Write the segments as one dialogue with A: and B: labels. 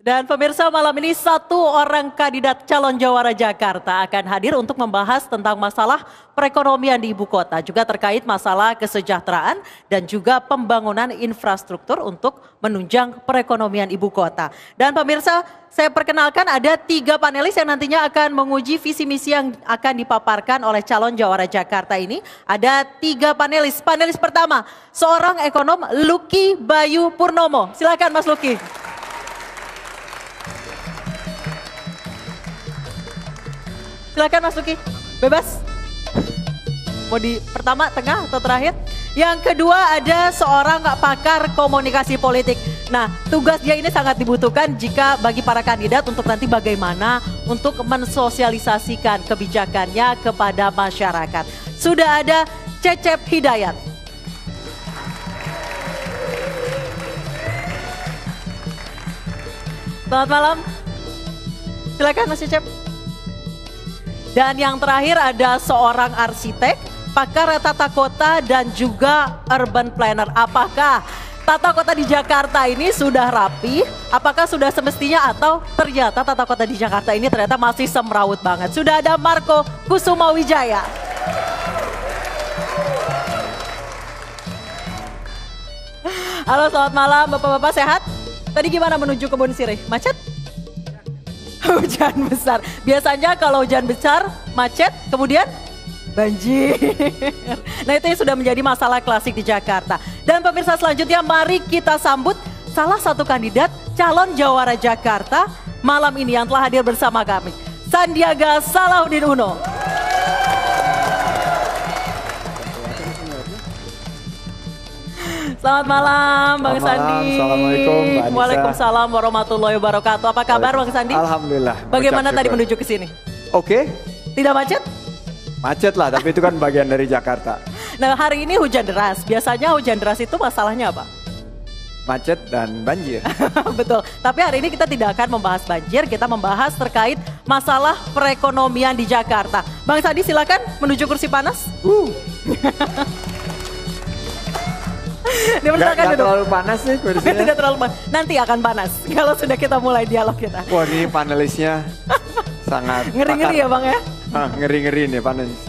A: Dan pemirsa, malam ini satu orang kandidat calon jawara Jakarta akan hadir untuk membahas tentang masalah perekonomian di ibu kota, juga terkait masalah kesejahteraan dan juga pembangunan infrastruktur untuk menunjang perekonomian ibu kota. Dan pemirsa, saya perkenalkan ada 3 panelis yang nantinya akan menguji visi misi yang akan dipaparkan oleh calon jawara Jakarta ini. Ada 3 panelis. Panelis pertama, seorang ekonom Lucky Bayu Purnomo. Silakan Mas Lucky. Silakan Mas Lucky, bebas. Mau di pertama, tengah, atau terakhir? Yang kedua ada seorang pakar komunikasi politik. Nah, tugas dia ini sangat dibutuhkan jika bagi para kandidat untuk nanti bagaimana untuk mensosialisasikan kebijakannya kepada masyarakat. Sudah ada Cecep Hidayat. Selamat malam. Silakan Mas Cecep. Dan yang terakhir ada seorang arsitek, pakar tata kota dan juga urban planner. Apakah tata kota di Jakarta ini sudah rapi? Apakah sudah semestinya atau ternyata tata kota di Jakarta ini ternyata masih semrawut banget? Sudah ada Marco Kusuma Wijaya. Halo, selamat malam Bapak-bapak, sehat? Tadi gimana menuju Kebun Sirih? Macet? Hujan besar. Biasanya kalau hujan besar, macet, kemudian banjir. Nah, itu yang sudah menjadi masalah klasik di Jakarta. Dan pemirsa, selanjutnya mari kita sambut salah satu kandidat calon jawara Jakarta malam ini yang telah hadir bersama kami. Sandiaga Salahuddin Uno. Selamat malam Bang Sandi.
B: Assalamualaikum Mbak Anissa.
A: Waalaikumsalam warahmatullahi wabarakatuh. Apa kabar Bang Sandi?
B: Alhamdulillah.
A: Bagaimana tadi menuju ke sini?
B: Oke.
A: Tidak macet?
B: Macet lah, tapi itu kan bagian dari Jakarta.
A: Nah, hari ini hujan deras. Biasanya hujan deras itu masalahnya apa?
B: Macet dan banjir.
A: Betul. Tapi hari ini kita tidak akan membahas banjir, kita membahas terkait masalah perekonomian di Jakarta. Bang Sandi, silakan menuju kursi panas.
B: Nggak terlalu panas sih kursinya.
A: Tidak terlalu panas. Nanti akan panas kalau sudah kita mulai dialog kita.
B: Wah, ini panelisnya sangat
A: ngeri-ngeri ya Bang ya?
B: Ngeri-ngeri nih panelis.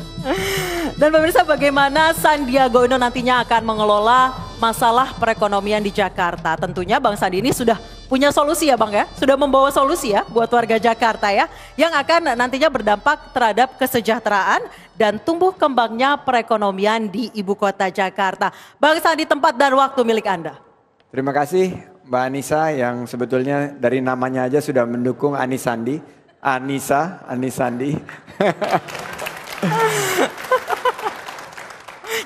A: Dan pemirsa, bagaimana Sandiaga Uno nantinya akan mengelola masalah perekonomian di Jakarta. Tentunya Bang Sandi ini sudah punya solusi ya Bang ya. Sudah membawa solusi ya buat warga Jakarta ya. Yang akan nantinya berdampak terhadap kesejahteraan dan tumbuh kembangnya perekonomian di ibu kota Jakarta. Bang Sandi, tempat dan waktu milik Anda.
B: Terima kasih Mbak Anissa yang sebetulnya dari namanya aja sudah mendukung Anis Sandi. Anis Sandi.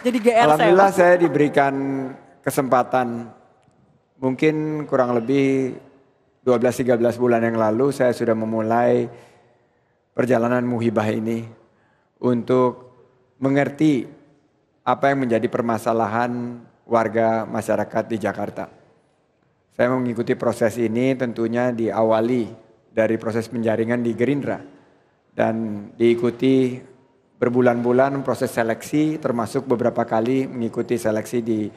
A: Jadi GR
B: Alhamdulillah saya diberikan kesempatan mungkin kurang lebih 12-13 bulan yang lalu saya sudah memulai perjalanan Muhibah ini untuk mengerti apa yang menjadi permasalahan warga masyarakat di Jakarta. Saya mengikuti proses ini tentunya diawali dari proses penjaringan di Gerindra dan diikuti berbulan-bulan proses seleksi, termasuk beberapa kali mengikuti seleksi di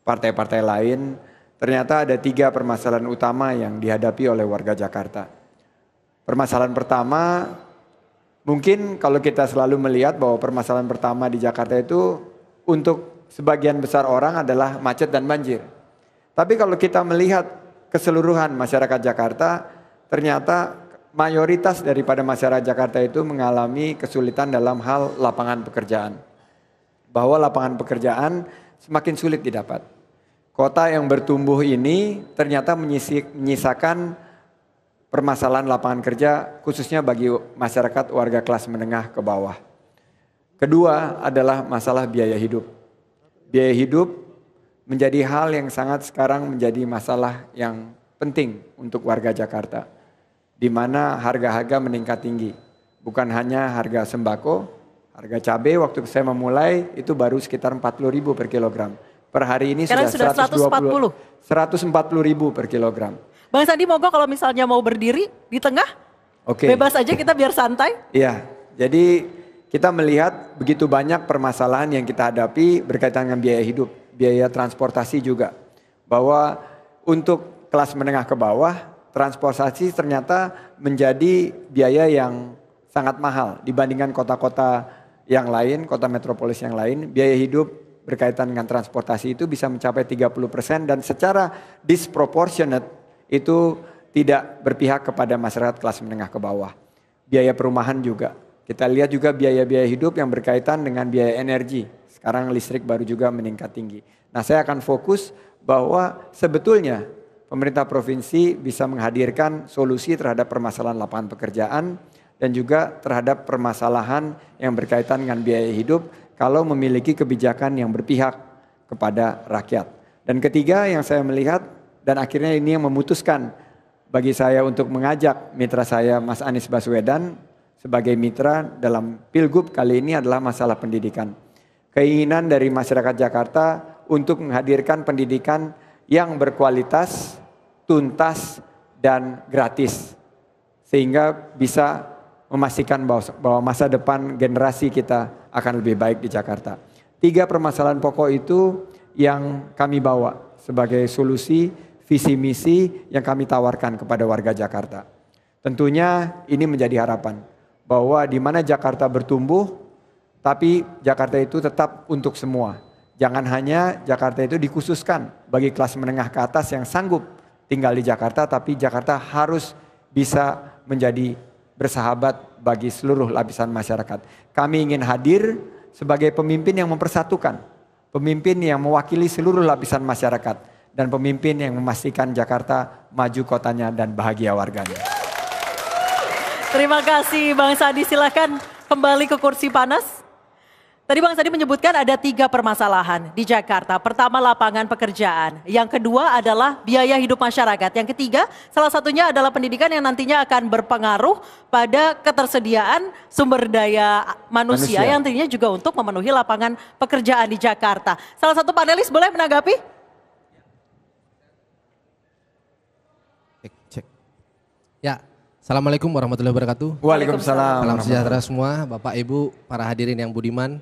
B: partai-partai lain. Ternyata ada 3 permasalahan utama yang dihadapi oleh warga Jakarta. Permasalahan pertama, mungkin kalau kita selalu melihat bahwa permasalahan pertama di Jakarta itu untuk sebagian besar orang adalah macet dan banjir. Tapi kalau kita melihat keseluruhan masyarakat Jakarta, ternyata mayoritas daripada masyarakat Jakarta itu mengalami kesulitan dalam hal lapangan pekerjaan. Bahwa lapangan pekerjaan semakin sulit didapat. Kota yang bertumbuh ini ternyata menyisakan permasalahan lapangan kerja khususnya bagi masyarakat warga kelas menengah ke bawah. Kedua adalah masalah biaya hidup. Biaya hidup menjadi hal yang sangat sekarang menjadi masalah yang penting untuk warga Jakarta. Di mana harga-harga meningkat tinggi. Bukan hanya harga sembako, harga cabai waktu saya memulai itu baru sekitar 40.000 per kilogram. Per hari ini
A: sekarang sudah
B: 140.000 per kilogram.
A: Bang Sandi, mogok kalau misalnya mau berdiri di tengah, bebas aja kita biar santai.
B: Iya, jadi kita melihat begitu banyak permasalahan yang kita hadapi berkaitan dengan biaya hidup, biaya transportasi juga. Bahwa untuk kelas menengah ke bawah transportasi ternyata menjadi biaya yang sangat mahal dibandingkan kota-kota yang lain, kota metropolis yang lain. Biaya hidup berkaitan dengan transportasi itu bisa mencapai 30% dan secara disproportionate itu tidak berpihak kepada masyarakat kelas menengah ke bawah. Biaya perumahan juga. Kita lihat juga biaya-biaya hidup yang berkaitan dengan biaya energi. Sekarang listrik baru juga meningkat tinggi. Nah, saya akan fokus bahwa sebetulnya pemerintah provinsi bisa menghadirkan solusi terhadap permasalahan lapangan pekerjaan dan juga terhadap permasalahan yang berkaitan dengan biaya hidup kalau memiliki kebijakan yang berpihak kepada rakyat. Dan ketiga yang saya melihat dan akhirnya ini yang memutuskan bagi saya untuk mengajak mitra saya Mas Anies Baswedan sebagai mitra dalam Pilgub kali ini adalah masalah pendidikan. Keinginan dari masyarakat Jakarta untuk menghadirkan pendidikan yang berkualitas, tuntas, dan gratis. Sehingga bisa memastikan bahwa masa depan generasi kita akan lebih baik di Jakarta. 3 permasalahan pokok itu yang kami bawa sebagai solusi visi misi yang kami tawarkan kepada warga Jakarta. Tentunya ini menjadi harapan bahwa di mana Jakarta bertumbuh, tapi Jakarta itu tetap untuk semua. Jangan hanya Jakarta itu dikhususkan bagi kelas menengah ke atas yang sanggup tinggal di Jakarta, tapi Jakarta harus bisa menjadi bersahabat bagi seluruh lapisan masyarakat. Kami ingin hadir sebagai pemimpin yang mempersatukan, pemimpin yang mewakili seluruh lapisan masyarakat, dan pemimpin yang memastikan Jakarta maju kotanya dan bahagia warganya.
A: Terima kasih Bang Sandi, silakan kembali ke kursi panas. Tadi Bang Sandi menyebutkan ada 3 permasalahan di Jakarta. Pertama lapangan pekerjaan, yang kedua adalah biaya hidup masyarakat, yang ketiga salah satunya adalah pendidikan yang nantinya akan berpengaruh pada ketersediaan sumber daya manusia yang nantinya juga untuk memenuhi lapangan pekerjaan di Jakarta. Salah satu panelis boleh menanggapi?
C: Cek. Ya, Assalamualaikum warahmatullahi wabarakatuh.
B: Waalaikumsalam.
C: Salam sejahtera semua, Bapak Ibu, para hadirin yang budiman.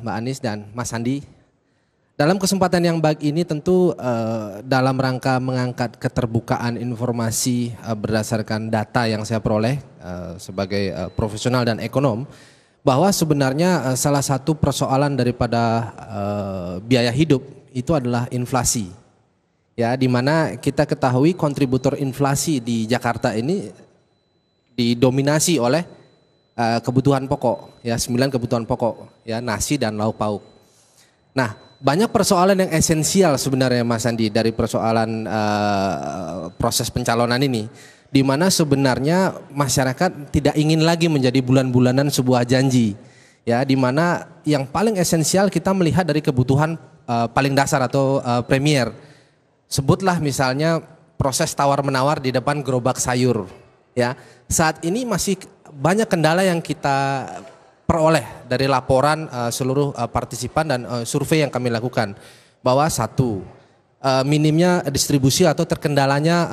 C: Mbak Anies dan Mas Sandi. Dalam kesempatan yang baik ini tentu dalam rangka mengangkat keterbukaan informasi berdasarkan data yang saya peroleh sebagai profesional dan ekonom, bahwa sebenarnya salah satu persoalan daripada biaya hidup itu adalah inflasi. Ya, di mana kita ketahui kontributor inflasi di Jakarta ini didominasi oleh kebutuhan pokok, ya 9 kebutuhan pokok, ya nasi dan lauk pauk. Nah, banyak persoalan yang esensial sebenarnya Mas Sandi dari persoalan proses pencalonan ini, di mana sebenarnya masyarakat tidak ingin lagi menjadi bulan-bulanan sebuah janji, ya di mana yang paling esensial kita melihat dari kebutuhan paling dasar atau premier. Sebutlah misalnya proses tawar-menawar di depan gerobak sayur, ya saat ini masih banyak kendala yang kita peroleh dari laporan seluruh partisipan dan survei yang kami lakukan, bahwa satu, minimnya distribusi atau terkendalanya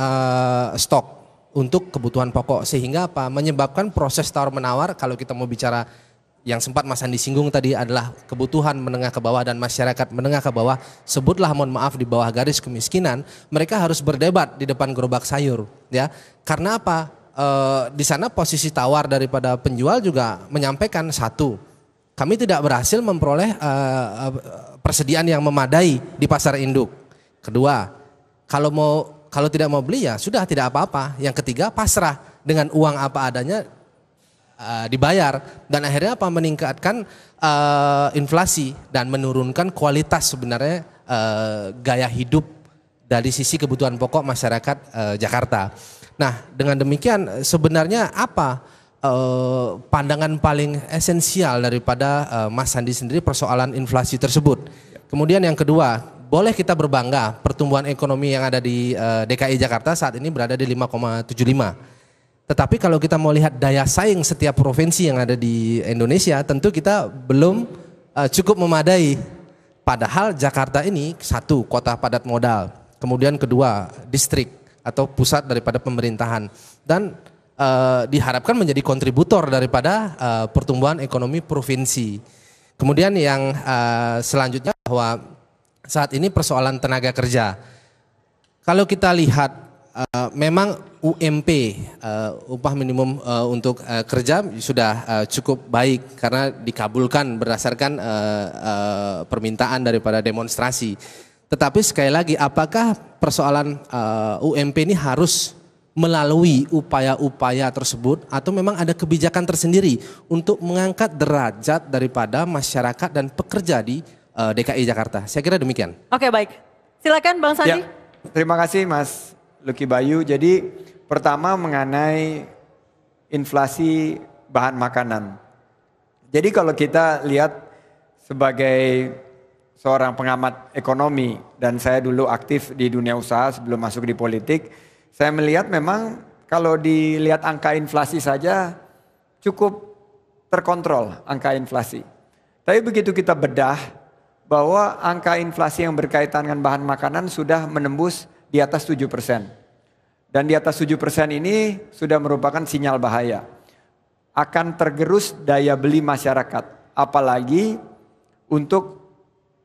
C: stok untuk kebutuhan pokok, sehingga apa menyebabkan proses tawar-menawar. Kalau kita mau bicara yang sempat Mas Andi singgung tadi adalah kebutuhan menengah ke bawah dan masyarakat menengah ke bawah, sebutlah mohon maaf di bawah garis kemiskinan, mereka harus berdebat di depan gerobak sayur, ya karena apa? Di sana posisi tawar daripada penjual juga menyampaikan, satu, kami tidak berhasil memperoleh persediaan yang memadai di pasar induk. Kedua, kalau tidak mau beli ya sudah tidak apa-apa. Yang ketiga, pasrah dengan uang apa adanya dibayar, dan akhirnya apa meningkatkan inflasi dan menurunkan kualitas sebenarnya gaya hidup dari sisi kebutuhan pokok masyarakat Jakarta. Nah, dengan demikian sebenarnya apa pandangan paling esensial daripada Mas Sandi sendiri persoalan inflasi tersebut? Kemudian yang kedua, boleh kita berbangga pertumbuhan ekonomi yang ada di DKI Jakarta saat ini berada di 5,75. Tetapi kalau kita mau lihat daya saing setiap provinsi yang ada di Indonesia, tentu kita belum cukup memadai. Padahal Jakarta ini satu, kota padat modal, kemudian kedua, distrik atau pusat daripada pemerintahan, dan diharapkan menjadi kontributor daripada pertumbuhan ekonomi provinsi. Kemudian yang selanjutnya bahwa saat ini persoalan tenaga kerja. Kalau kita lihat memang UMP upah minimum untuk kerja sudah cukup baik karena dikabulkan berdasarkan permintaan daripada demonstrasi. Tetapi sekali lagi, apakah persoalan UMP ini harus melalui upaya-upaya tersebut atau memang ada kebijakan tersendiri untuk mengangkat derajat daripada masyarakat dan pekerja di DKI Jakarta? Saya kira demikian.
A: Oke, baik. Silakan Bang Sandi.
B: Ya, terima kasih Mas Lucky Bayu. Jadi pertama mengenai inflasi bahan makanan. Jadi kalau kita lihat sebagai seorang pengamat ekonomi dan saya dulu aktif di dunia usaha sebelum masuk di politik, saya melihat memang kalau dilihat angka inflasi saja cukup terkontrol angka inflasi. Tapi begitu kita bedah bahwa angka inflasi yang berkaitan dengan bahan makanan sudah menembus di atas 7%. Dan di atas 7% ini sudah merupakan sinyal bahaya. Akan tergerus daya beli masyarakat. Apalagi untuk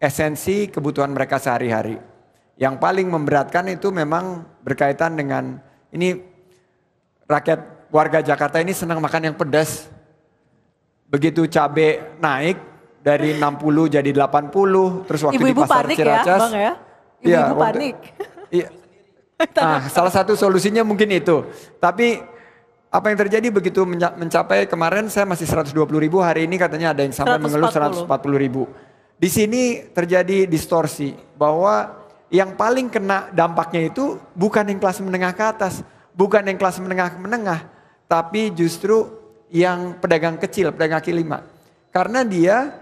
B: esensi kebutuhan mereka sehari-hari. Yang paling memberatkan itu memang berkaitan dengan ini rakyat warga Jakarta ini senang makan yang pedas. Begitu cabai naik dari 60 jadi 80, terus waktu
A: Ibu-ibu
B: di pasar
A: panik
B: Ciracas.
A: ya, Bang ya? Ibu-ibu panik.
B: Iya. Nah, salah satu solusinya mungkin itu. Tapi apa yang terjadi begitu mencapai kemarin saya masih 120.000, hari ini katanya ada yang sampai mengeluh 140.000. Di sini terjadi distorsi bahwa yang paling kena dampaknya itu bukan yang kelas menengah ke atas, bukan yang kelas menengah ke menengah, tapi justru yang pedagang kecil, pedagang kaki lima. Karena dia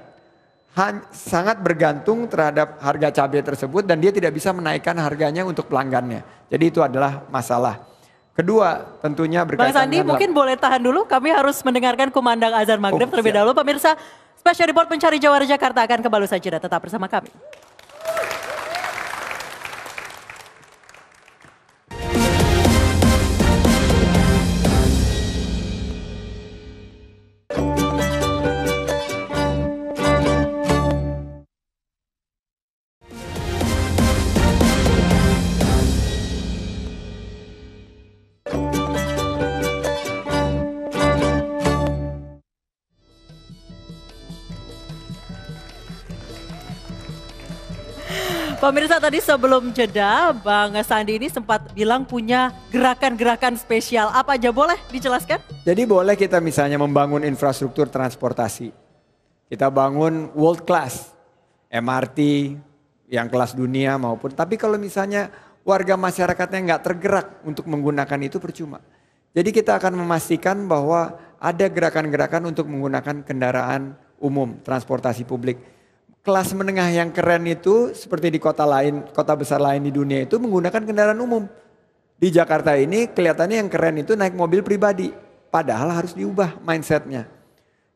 B: sangat bergantung terhadap harga cabai tersebut dan dia tidak bisa menaikkan harganya untuk pelanggannya. Jadi itu adalah masalah. Kedua, tentunya berkaitan
A: Bang Sandi mungkin boleh tahan dulu, kami harus mendengarkan kumandang azan maghrib terlebih dahulu. Pemirsa, Special Report Pencari Jawara Jakarta akan kembali saja, tetap bersama kami. Pemirsa, tadi sebelum jeda Bang Sandi ini sempat bilang punya gerakan-gerakan spesial. Apa aja, boleh dijelaskan?
B: Jadi boleh kita misalnya membangun infrastruktur transportasi. Kita bangun world class, MRT yang kelas dunia maupun. Tapi kalau misalnya warga masyarakatnya nggak tergerak untuk menggunakan itu percuma. Jadi kita akan memastikan bahwa ada gerakan-gerakan untuk menggunakan kendaraan umum, transportasi publik. Kelas menengah yang keren itu seperti di kota lain, kota besar lain di dunia itu menggunakan kendaraan umum. Di Jakarta ini kelihatannya yang keren itu naik mobil pribadi. Padahal harus diubah mindsetnya.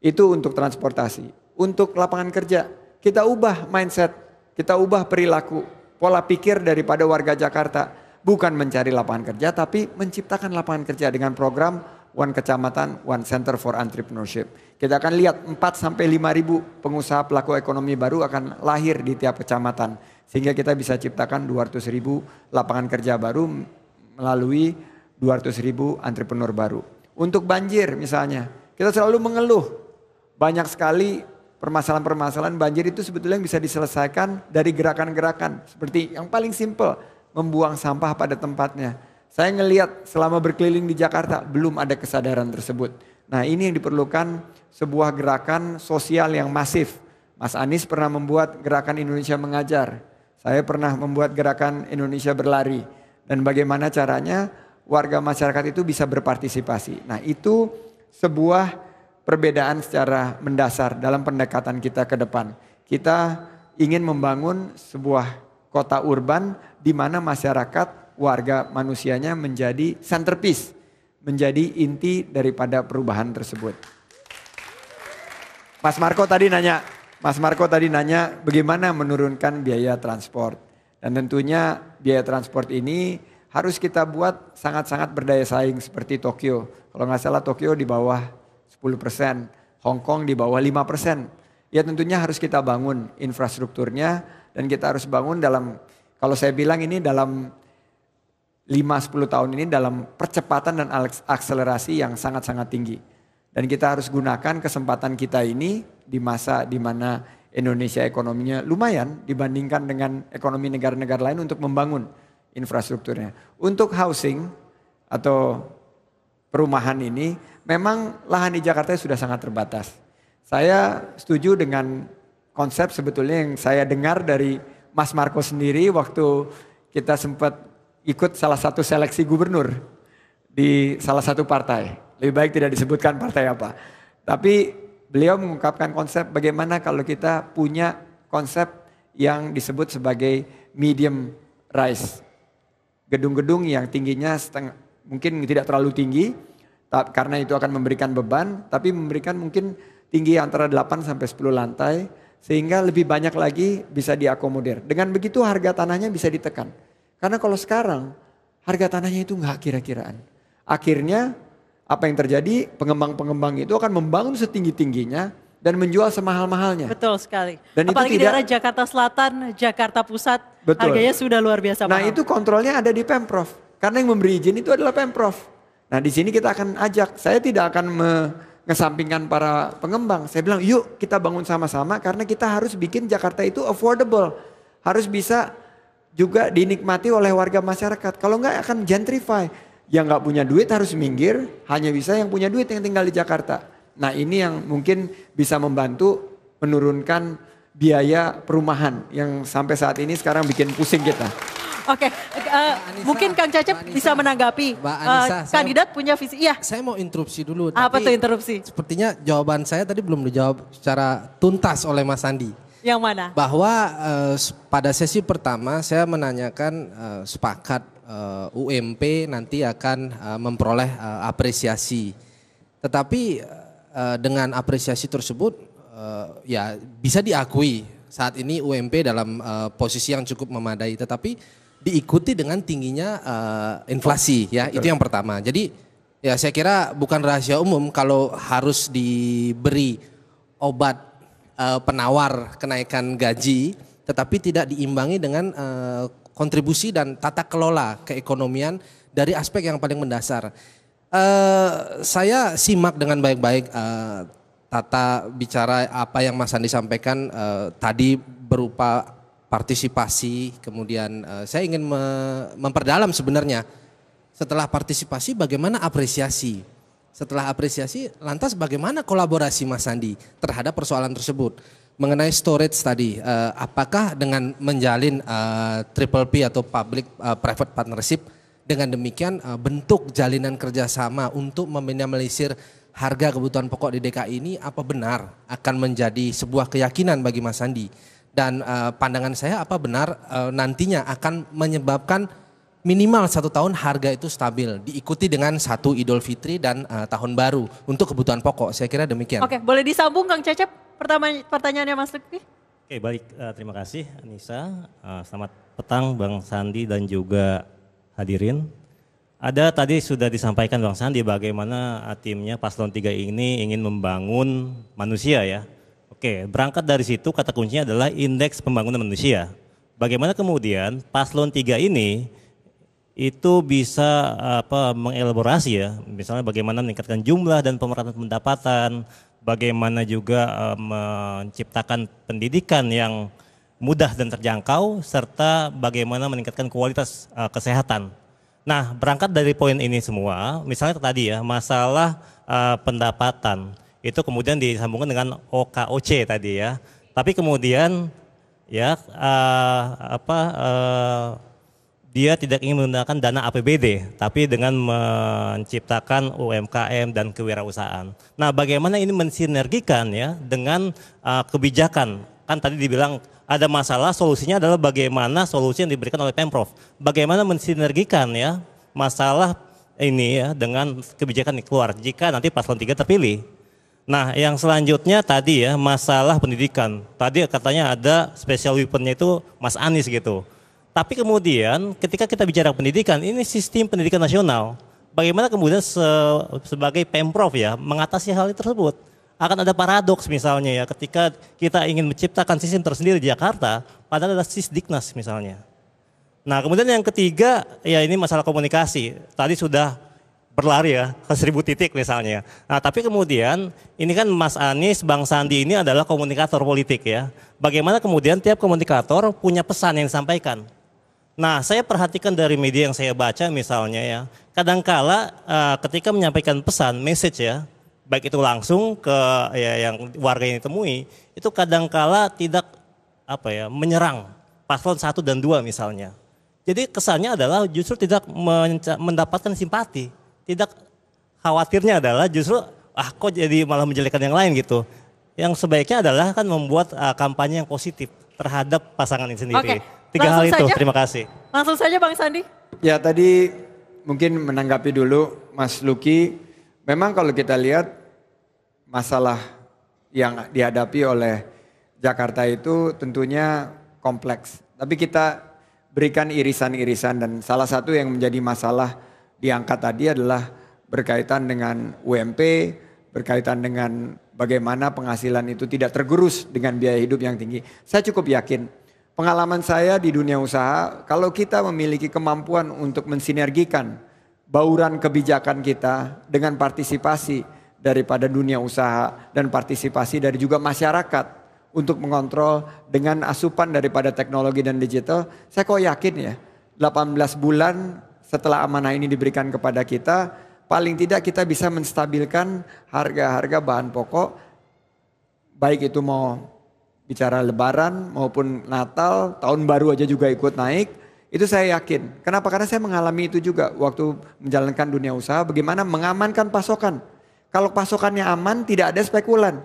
B: Itu untuk transportasi. Untuk lapangan kerja, kita ubah mindset, kita ubah perilaku, pola pikir daripada warga Jakarta. Bukan mencari lapangan kerja tapi menciptakan lapangan kerja dengan program One Kecamatan, One Center for Entrepreneurship. Kita akan lihat 4-5 ribu pengusaha pelaku ekonomi baru akan lahir di tiap kecamatan. Sehingga kita bisa ciptakan 200 ribu lapangan kerja baru melalui 200 ribu entrepreneur baru. Untuk banjir misalnya, kita selalu mengeluh. Banyak sekali permasalahan-permasalahan banjir itu sebetulnya bisa diselesaikan dari gerakan-gerakan. Seperti yang paling simpel, membuang sampah pada tempatnya. Saya ngelihat selama berkeliling di Jakarta belum ada kesadaran tersebut. Nah, ini yang diperlukan sebuah gerakan sosial yang masif. Mas Anies pernah membuat gerakan Indonesia Mengajar. Saya pernah membuat gerakan Indonesia Berlari. Dan bagaimana caranya warga masyarakat itu bisa berpartisipasi. Nah, itu sebuah perbedaan secara mendasar dalam pendekatan kita ke depan. Kita ingin membangun sebuah kota urban di mana masyarakat warga manusianya menjadi centerpiece, menjadi inti daripada perubahan tersebut. Mas Marco tadi nanya bagaimana menurunkan biaya transport. Dan tentunya biaya transport ini harus kita buat sangat-sangat berdaya saing seperti Tokyo. Kalau nggak salah Tokyo di bawah 10%, Hong Kong di bawah 5%. Ya tentunya harus kita bangun infrastrukturnya dan kita harus bangun dalam, kalau saya bilang ini dalam 5-10 tahun ini dalam percepatan dan akselerasi yang sangat-sangat tinggi. Dan kita harus gunakan kesempatan kita ini di masa di mana Indonesia ekonominya lumayan dibandingkan dengan ekonomi negara-negara lain untuk membangun infrastrukturnya. Untuk housing atau perumahan ini memang lahan di Jakarta sudah sangat terbatas. Saya setuju dengan konsep sebetulnya yang saya dengar dari Mas Marco sendiri waktu kita sempat ikut salah satu seleksi gubernur di salah satu partai. Lebih baik tidak disebutkan partai apa. Tapi beliau mengungkapkan konsep bagaimana kalau kita punya konsep yang disebut sebagai medium rise. Gedung-gedung yang tingginya mungkin tidak terlalu tinggi karena itu akan memberikan beban, tapi memberikan mungkin tinggi antara 8 sampai 10 lantai sehingga lebih banyak lagi bisa diakomodir. Dengan begitu harga tanahnya bisa ditekan. Karena kalau sekarang harga tanahnya itu nggak kira-kiraan. Akhirnya apa yang terjadi, pengembang-pengembang itu akan membangun setinggi-tingginya dan menjual semahal-mahalnya.
A: Betul sekali.
B: Dan
A: apalagi
B: itu
A: daerah Jakarta Selatan, Jakarta Pusat,
B: betul,
A: harganya sudah luar biasa
B: nah
A: mahal.
B: itu kontrolnya ada di Pemprov. Karena yang memberi izin itu adalah Pemprov. Nah di sini kita akan ajak, saya tidak akan mengesampingkan para pengembang. Saya bilang yuk kita bangun sama-sama karena kita harus bikin Jakarta itu affordable. Harus bisa juga dinikmati oleh warga masyarakat. Kalau enggak akan gentrify. Yang nggak punya duit harus minggir, hanya bisa yang punya duit yang tinggal di Jakarta. Nah ini yang mungkin bisa membantu menurunkan biaya perumahan yang sampai saat ini sekarang bikin pusing kita.
A: Oke, mungkin Kang Cacep bisa menanggapi.
C: Mbak Anissa,
A: kandidat punya visi. Iya.
C: Saya mau interupsi dulu.
A: Apa
C: tapi
A: tuh interupsi?
C: Sepertinya jawaban saya tadi belum dijawab secara tuntas oleh Mas Sandi.
A: Yang mana?
C: Bahwa pada sesi pertama saya menanyakan sepakat UMP nanti akan memperoleh apresiasi. Tetapi dengan apresiasi tersebut ya bisa diakui saat ini UMP dalam posisi yang cukup memadai. Tetapi diikuti dengan tingginya inflasi ya. Betul. Itu yang pertama. Jadi ya saya kira bukan rahasia umum kalau harus diberi obat penawar kenaikan gaji tetapi tidak diimbangi dengan kontribusi dan tata kelola keekonomian dari aspek yang paling mendasar. Saya simak dengan baik-baik tata bicara apa yang Mas Sandi sampaikan tadi berupa partisipasi, kemudian saya ingin memperdalam sebenarnya setelah partisipasi bagaimana apresiasi. Setelah apresiasi lantas bagaimana kolaborasi Mas Sandi terhadap persoalan tersebut. Mengenai storage tadi, apakah dengan menjalin triple P atau public private partnership dengan demikian bentuk jalinan kerjasama untuk meminimalisir harga kebutuhan pokok di DKI ini apa benar akan menjadi sebuah keyakinan bagi Mas Sandi? Dan pandangan saya apa benar nantinya akan menyebabkan minimal 1 tahun harga itu stabil diikuti dengan 1 Idul Fitri dan Tahun Baru untuk kebutuhan pokok. Saya kira demikian. Oke,
A: boleh disambung Kang Cecep? Pertanyaannya Mas Lutfi.
D: Oke, baik, terima kasih Anissa. Selamat petang Bang Sandi dan juga hadirin. Ada tadi sudah disampaikan Bang Sandi bagaimana timnya Paslon 3 ini ingin membangun manusia ya. Oke, berangkat dari situ kata kuncinya adalah indeks pembangunan manusia. Bagaimana kemudian Paslon 3 ini itu bisa mengelaborasi ya, misalnya bagaimana meningkatkan jumlah dan pemerataan pendapatan, bagaimana juga menciptakan pendidikan yang mudah dan terjangkau, serta bagaimana meningkatkan kualitas kesehatan. Nah, berangkat dari poin ini semua, misalnya tadi ya, masalah pendapatan, itu kemudian disambungkan dengan OKOC tadi ya. Tapi kemudian ya dia tidak ingin menggunakan dana APBD, tapi dengan menciptakan UMKM dan kewirausahaan. Nah, bagaimana ini mensinergikan ya dengan kebijakan? Kan tadi dibilang ada masalah, solusinya adalah bagaimana solusi yang diberikan oleh Pemprov. Bagaimana mensinergikan ya masalah ini ya dengan kebijakan yang keluar jika nanti Paslon 3 terpilih. Nah, yang selanjutnya tadi ya masalah pendidikan. Tadi katanya ada special weaponnya itu Mas Anies gitu. Tapi kemudian ketika kita bicara pendidikan, ini sistem pendidikan nasional. Bagaimana kemudian sebagai Pemprov ya mengatasi hal tersebut? Akan ada paradoks misalnya ya ketika kita ingin menciptakan sistem tersendiri di Jakarta, padahal ada Sisdiknas misalnya. Nah kemudian yang ketiga ya ini masalah komunikasi. Tadi sudah berlari ya ke 1000 titik misalnya. Nah tapi kemudian ini kan Mas Anies, Bang Sandi ini adalah komunikator politik ya. Bagaimana kemudian tiap komunikator punya pesan yang disampaikan. Nah saya perhatikan dari media yang saya baca misalnya ya. Kadangkala ketika menyampaikan pesan, message ya. Baik itu langsung ke ya, yang warga yang ditemui. Itu kadangkala tidak menyerang paslon 1 dan 2 misalnya. Jadi kesannya adalah justru tidak mendapatkan simpati. Tidak khawatirnya adalah justru kok jadi malah menjelekkan yang lain gitu. Yang sebaiknya adalah kan membuat kampanye yang positif terhadap pasangan ini sendiri.
A: Oke,
D: 3 hal itu,
A: saja.
D: terima kasih.
A: Langsung saja Bang Sandi.
B: Ya tadi mungkin menanggapi dulu Mas Luki. Memang kalau kita lihat masalah yang dihadapi oleh Jakarta itu tentunya kompleks. Tapi kita berikan irisan-irisan dan salah satu yang menjadi masalah diangkat tadi adalah berkaitan dengan UMP, berkaitan dengan bagaimana penghasilan itu tidak tergerus dengan biaya hidup yang tinggi. Saya cukup yakin, pengalaman saya di dunia usaha, kalau kita memiliki kemampuan untuk mensinergikan bauran kebijakan kita dengan partisipasi daripada dunia usaha dan partisipasi dari juga masyarakat untuk mengontrol dengan asupan daripada teknologi dan digital, saya kok yakin ya 18 bulan setelah amanah ini diberikan kepada kita, paling tidak kita bisa menstabilkan harga-harga bahan pokok, baik itu mau bicara lebaran maupun Natal, tahun baru aja juga ikut naik, itu saya yakin. Kenapa? Karena saya mengalami itu juga waktu menjalankan dunia usaha, bagaimana mengamankan pasokan. Kalau pasokannya aman, tidak ada spekulan.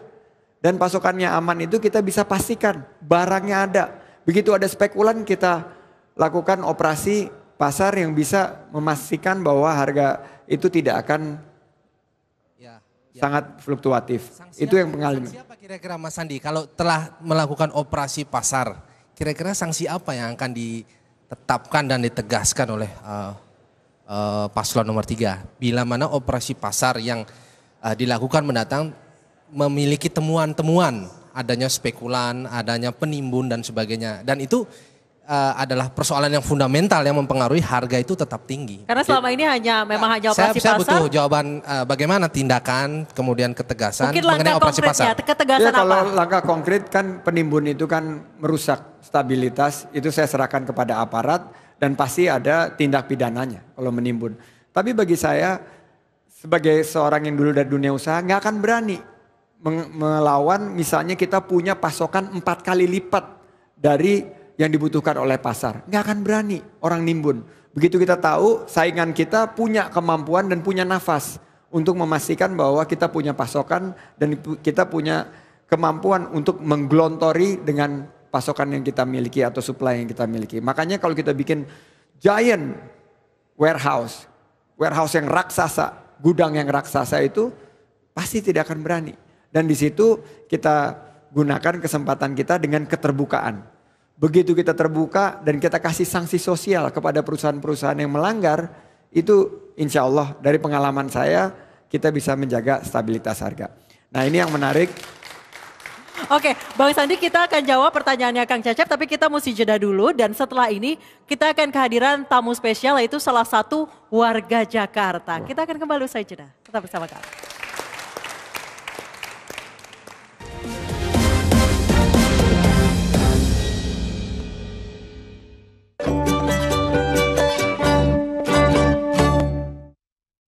B: Dan pasokannya aman itu kita bisa pastikan barangnya ada. Begitu ada spekulan kita lakukan operasi pasar yang bisa memastikan bahwa harga itu tidak akan sangat fluktuatif. Itu yang pengalaman.
C: Sanksi apa kira-kira Mas Sandi kalau telah melakukan operasi pasar? Kira-kira sanksi apa yang akan ditetapkan dan ditegaskan oleh paslon nomor 3? Bila mana operasi pasar yang dilakukan mendatang memiliki temuan-temuan adanya spekulan, adanya penimbun dan sebagainya. Dan itu adalah persoalan yang fundamental yang mempengaruhi harga itu tetap tinggi.
A: Karena selama ini memang hanya operasi
C: saya
A: pasar.
C: butuh jawaban bagaimana tindakan kemudian ketegasan
A: Mungkin
C: mengenai
A: langkah
C: operasi pasar.
A: konkretnya, ketegasan
B: Ya kalau
A: apa?
B: langkah konkret kan penimbun itu kan merusak stabilitas, itu saya serahkan kepada aparat dan pasti ada tindak pidananya kalau menimbun. Tapi bagi saya sebagai seorang yang dulu dari dunia usaha nggak akan berani melawan misalnya kita punya pasokan 4 kali lipat dari yang dibutuhkan oleh pasar. Nggak akan berani orang nimbun. Begitu kita tahu saingan kita punya kemampuan dan punya nafas untuk memastikan bahwa kita punya pasokan dan kita punya kemampuan untuk menggelontori dengan pasokan yang kita miliki atau supply yang kita miliki. Makanya kalau kita bikin giant warehouse yang raksasa, gudang yang raksasa itu pasti tidak akan berani. Dan di situ kita gunakan kesempatan kita dengan keterbukaan. Begitu kita terbuka dan kita kasih sanksi sosial kepada perusahaan-perusahaan yang melanggar, itu insya Allah dari pengalaman saya kita bisa menjaga stabilitas harga. Nah ini yang menarik.
A: Oke, Bang Sandi kita akan jawab pertanyaannya Kang Cecep, tapi kita mesti jeda dulu dan setelah ini kita akan kehadiran tamu spesial yaitu salah satu warga Jakarta. Kita akan kembali usai jeda. Tetap bersama kami.